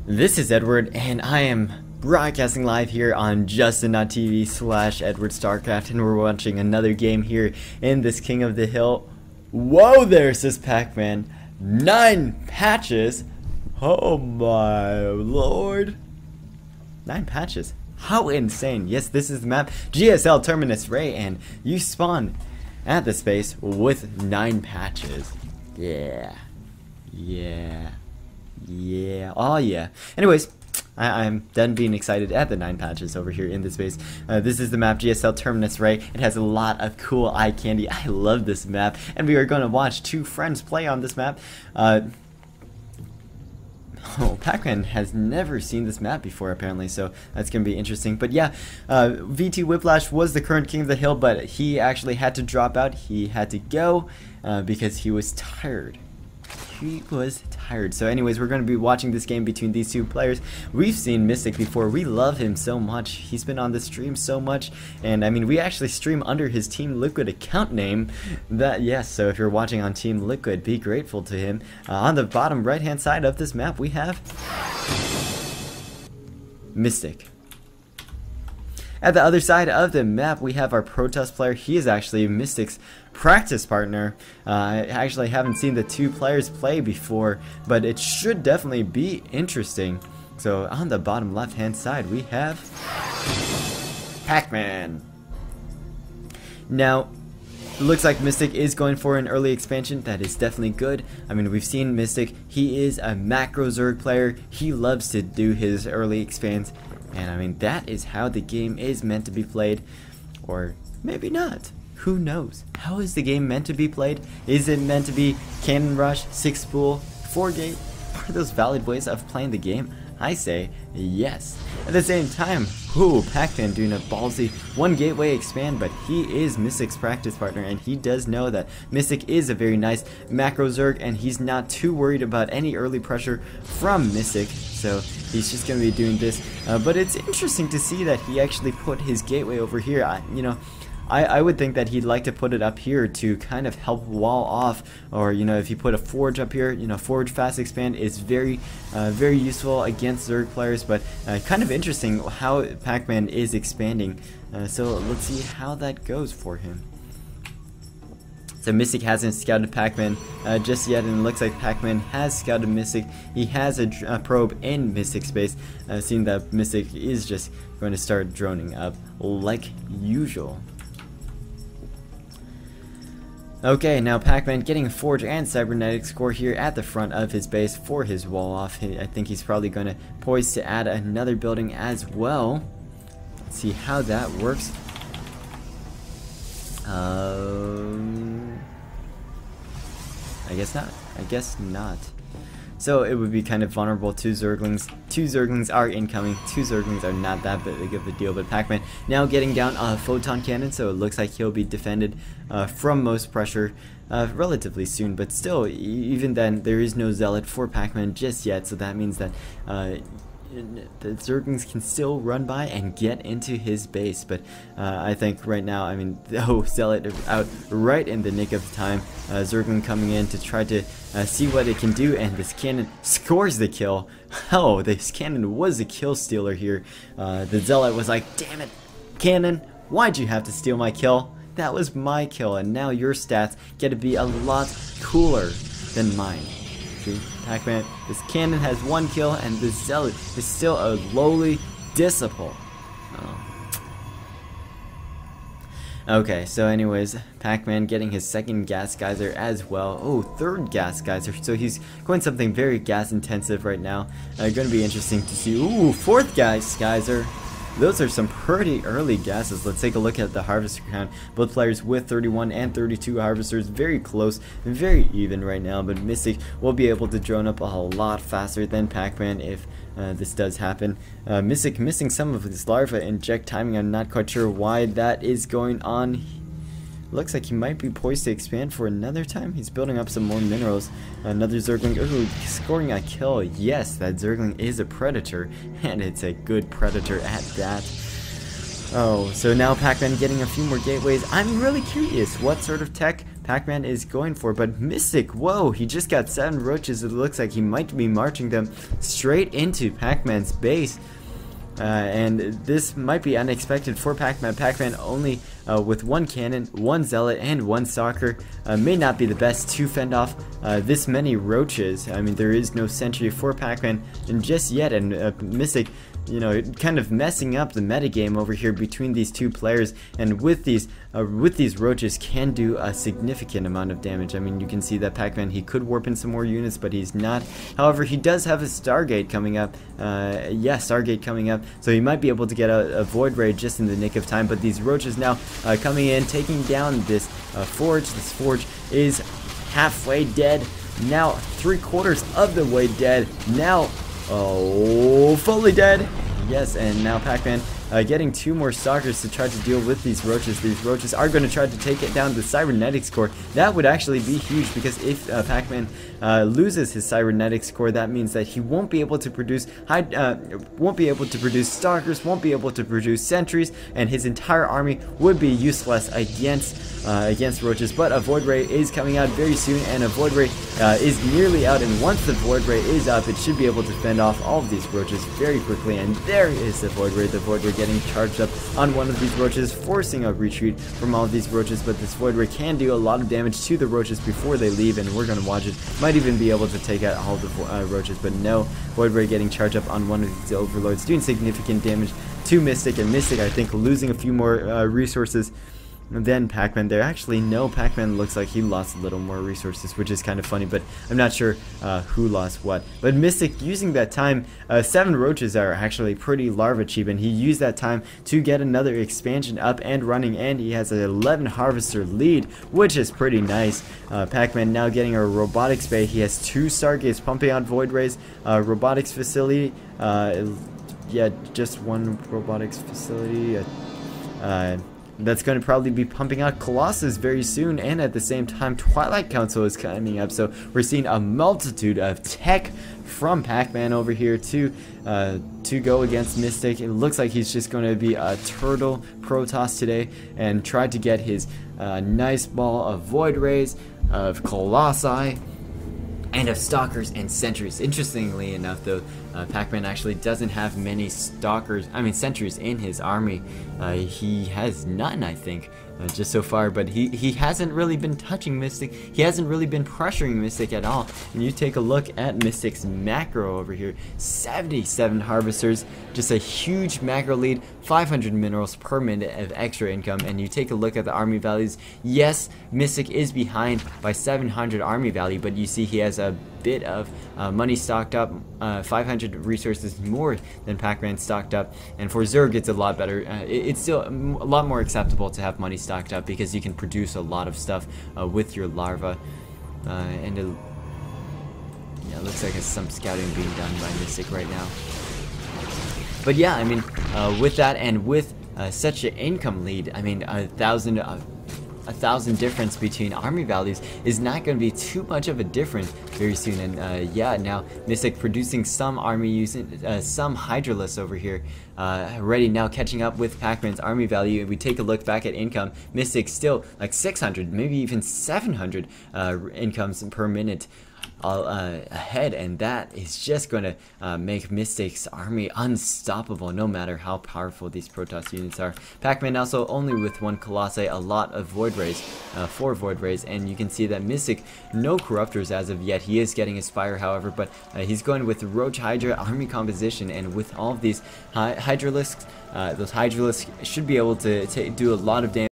This is Edward, and I am broadcasting live here on Justin.tv/EdwardStarcraft, and we're watching another game here in this King of the Hill. Whoa there, says Pac-Man. 9 patches? Oh my lord. 9 patches. How insane. Yes, this is the map GSL Terminus Ray, and you spawn at the space with 9 patches. Yeah. Oh yeah. Anyways, I'm done being excited at the 9 patches over here in this space. This is the map GSL Terminus Ray. It has a lot of cool eye candy. I love this map, and we are going to watch 2 friends play on this map. Pac-Man has never seen this map before apparently, so that's going to be interesting. But yeah, VT Whiplash was the current King of the Hill, but he actually had to drop out. He had to go because he was tired. He was tired. So anyways, we're going to be watching this game between these 2 players. We've seen Mystic before. We love him so much. He's been on the stream so much, and I mean, we actually stream under his Team Liquid account name. Yes, so if you're watching on Team Liquid, be grateful to him. On the bottom right hand side of this map, we have Mystic. At the other side of the map, we have our Protest player. He is actually Mystic's practice partner. I actually haven't seen the 2 players play before, but it should definitely be interesting. So on the bottom left hand side, we have Pac-Man. Now, it looks like Mystic is going for an early expansion. That is definitely good. I mean, we've seen Mystic. He is a macro Zerg player. He loves to do his early expands. And I mean, that is how the game is meant to be played. Or maybe not. Who knows? How is the game meant to be played? Is it meant to be cannon rush, 6 spool, 4 gate? Are those valid ways of playing the game? I say yes. At the same time, Pac-Man doing a ballsy 1 gateway expand, but he is Mystic's practice partner, and he does know that Mystic is a very nice macro Zerg, and he's not too worried about any early pressure from Mystic, so he's just going to be doing this. But it's interesting to see that he actually put his gateway over here. I would think that he'd like to put it up here to kind of help wall off, or if you put a forge up here, forge fast expand is very useful against Zerg players. But kind of interesting how Pac-Man is expanding, so let's see how that goes for him. So Mystic hasn't scouted Pac-Man just yet, and it looks like Pac-Man has scouted Mystic. He has a probe in Mystic space, seeing that Mystic is just going to start droning up like usual. Okay, now Pac-Man getting a Forge and Cybernetic score here at the front of his base for his wall off. I think he's probably going to poise to add another building as well. Let's see how that works. I guess not. So it would be kind of vulnerable to Zerglings. 2 Zerglings are incoming. 2 Zerglings are not that big of a deal, but Pac-Man now getting down a Photon Cannon, so it looks like he'll be defended from most pressure relatively soon, but still, even then, there is no Zealot for Pac-Man just yet, so that means that the Zerglings can still run by and get into his base. But I think right now, I mean, Zealot out right in the nick of time. Zergling coming in to try to see what it can do, and this cannon scores the kill. Oh, this cannon was a kill stealer here. The Zealot was like, damn it, cannon, why'd you have to steal my kill? That was my kill, and now your stats get to be a lot cooler than mine. See, Pac-Man, this cannon has 1 kill, and this Zealot is still a lowly Disciple. Okay, so anyways, Pac-Man getting his 2nd gas geyser as well. Oh, 3rd gas geyser. So he's going something very gas intensive right now. Going to be interesting to see. Ooh, 4th gas geyser. Those are some pretty early gases. Let's take a look at the harvester count. Both players with 31 and 32 harvesters, very close, very even right now, but Mystic will be able to drone up a whole lot faster than Pac-Man if this does happen. Mystic missing some of his larva inject timing. I'm not quite sure why that is going on. Looks like he might be poised to expand for another time. He's building up some more minerals. Another Zergling, ooh, scoring a kill. Yes, that Zergling is a predator, and it's a good predator at that. Oh, so now Pac-Man getting a few more gateways. I'm really curious what sort of tech pakman is going for. But Mystic, whoa, he just got 7 roaches. It looks like he might be marching them straight into pakman's base. And this might be unexpected for pakman. pakman only with 1 cannon, 1 zealot, and 1 stalker may not be the best to fend off this many roaches. I mean, there is no sentry for pakman and just yet, and Mystic, you know, kind of messing up the metagame over here between these two players, and with these roaches can do a significant amount of damage. I mean, you can see that pakman, he could warp in some more units, but he's not. However, he does have a Stargate coming up. Yeah, Stargate coming up, so he might be able to get a Void Ray just in the nick of time. But these roaches now coming in, taking down this forge. This forge is halfway dead. Now 3/4 of the way dead. Now, oh, fully dead. Yes, and now pakman getting 2 more stalkers to try to deal with these roaches. These roaches are going to try to take it down the cybernetics core. That would actually be huge, because if pakman loses his cybernetics core, that means that he won't be able to produce stalkers, won't be able to produce sentries, and his entire army would be useless against roaches. But a Void Ray is coming out very soon, and a Void Ray is nearly out, and once the Void Ray is up, it should be able to fend off all of these roaches very quickly. And there is the Void Ray getting charged up on one of these roaches, forcing a retreat from all of these roaches. But this Void Ray can do a lot of damage to the roaches before they leave, and we're going to watch it. Might even be able to take out all the roaches, but no, Void Ray getting charged up on one of these overlords, doing significant damage to Mystic, and Mystic, I think, losing a few more resources than pakman there. Actually, no, pakman looks like he lost a little more resources, which is kind of funny, but I'm not sure who lost what. But Mystic using that time, 7 roaches are actually pretty larva cheap, and he used that time to get another expansion up and running, and he has an 11 harvester lead, which is pretty nice. pakman now getting a robotics bay. He has 2 Stargates pumping out Void Rays, robotics facility, yeah, just 1 robotics facility, that's going to probably be pumping out Colossus very soon, and at the same time Twilight Council is coming up. So we're seeing a multitude of tech from pakman over here to go against Mystic. It looks like he's just going to be a turtle Protoss today and try to get his nice ball of Void Rays, of Colossi, and of stalkers and sentries. Interestingly enough, though, pakman actually doesn't have many sentries in his army. He has none, I think, just so far, but he hasn't really been touching Mystic. He hasn't really been pressuring Mystic at all. And you take a look at Mystic's macro over here, 77 harvesters, just a huge macro lead, 500 minerals per minute of extra income. And you take a look at the army values. Yes, Mystic is behind by 700 army value, but you see he has a bit of money stocked up, 500 resources more than pakman stocked up. And for Zerg, it's a lot better. It's still a lot more acceptable to have money stocked up, because you can produce a lot of stuff with your larva. And it looks like there's some scouting being done by Mystic right now. But yeah, I mean, with that, and with such an income lead, I mean, 1,000 difference between army values is not going to be too much of a difference very soon. And yeah, now Mystic producing some army using some Hydralisks over here, already now catching up with pakman's army value. If we take a look back at income, Mystic still like 600, maybe even 700 incomes per minute ahead, and that is just going to make Mystic's army unstoppable, no matter how powerful these Protoss units are. pakman also only with 1 Colossi, a lot of Void Rays, 4 Void Rays, and you can see that Mystic, no Corruptors as of yet. He is getting his Spire, however, but he's going with Roach Hydra army composition, and with all of these Hydralisks, those Hydralisks should be able to do a lot of damage.